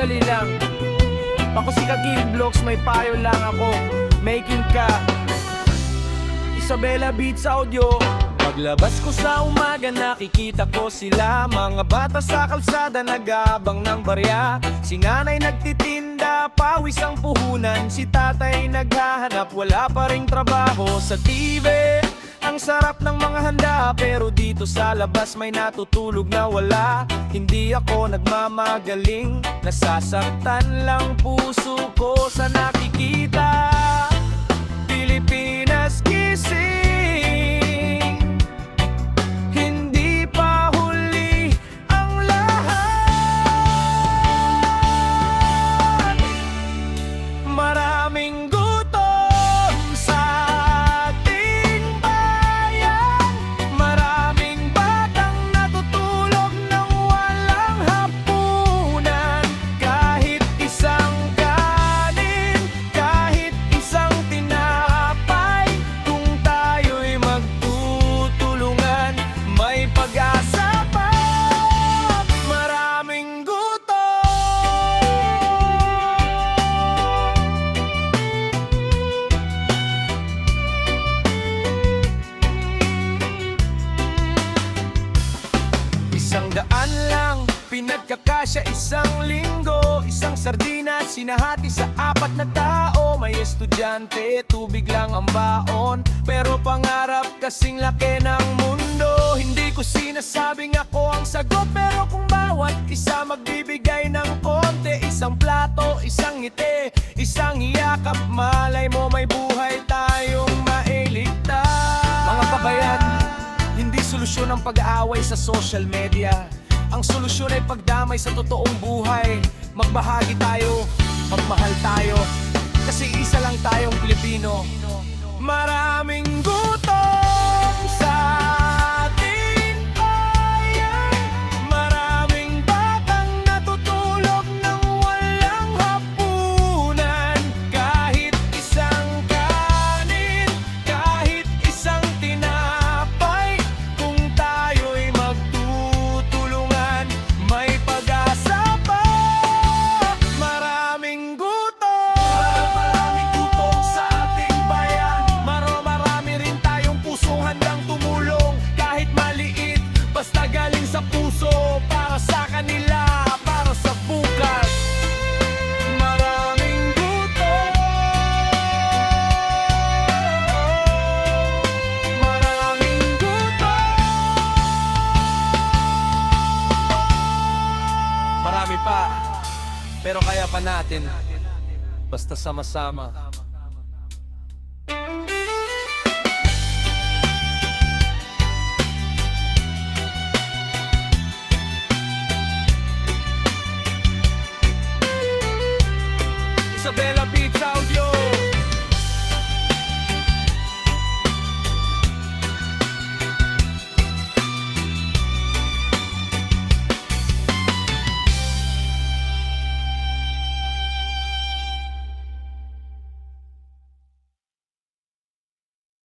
sandali lang. Ako si Kakil Vlogs, may payo lang ako. Making ka Isabela Beats Audio. Paglabas ko sa umaga, nakikita ko sila. Mga bata sa kalsada, nag-aabang ng barya. Si nanay nagtitinda, pawis ang puhunan. Si tatay naghahanap, wala pa ring trabaho. Sa TV, ang sarap ng mga handa, pero dito sa labas may natutulog na wala. Hindi ako nagmamagaling, nasasaktan lang puso ko sa nakikita. Pilipinas gising, hindi pa huli ang lahat. Maraming gutom sa ating bayan, maraming batang natutulog ng walang hapunan. Kahit isang kanin, kahit isang tinapay, kung tayo'y magtutulungan, may pag-asa pa. Maraming gutom. Isang daan lang, pinagkakasya isang linggo. Isang sardinas, sinahati sa 4 na tao. May estudyante, tubig lang ang baon, pero pangarap kasing laki ng mundo. Hindi ko sinasabing ako ang sagot, pero kung bawat isa magbibigay ng konti, isang plato, isang ngiti, isang iyakap, malay mo may buhay tayong mailigtas. Mga kabayan, hindi solusyon ang pag-aaway sa social media. Ang solusyon ay pagdamay sa totoong buhay. Magbahagi tayo, magmahal tayo, kasi isa lang tayong Pilipino. Maraming gutom sa ating bayan, maraming batang natutulog ng walang hapunan. Kahit isang kanin, kahit isang tinapay, kung tayo'y magtutulungan, may pag-asa pa. Maraming gutom, maraming gutom sa ating bayan. Marami rin tayong pusong handang tumulong, kahit maliit, basta galing sa puso, para sa kanila, para sa bukas. Maraming gutom, maraming gutom. Marami pa, pero kaya pa natin, basta sama-sama.